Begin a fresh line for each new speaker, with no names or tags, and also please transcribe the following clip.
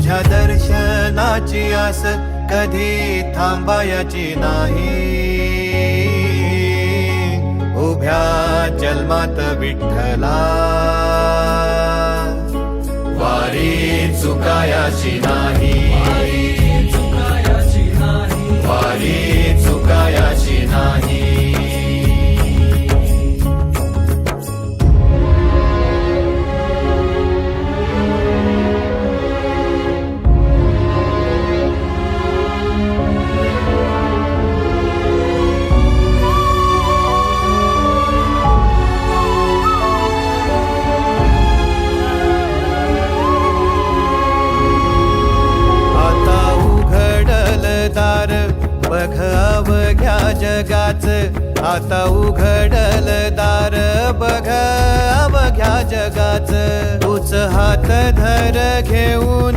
तुझ्या दर्शनाची आस कधी थांबायची नाही. उभ्या जन्मात विठ्ठला वारी चुकायाची नाही. वारी चुकायाची नाही. बघ अवघ्या जगाच, आता उघडल दार बघ अवघ्या जगाच. तूच हात धर घेऊन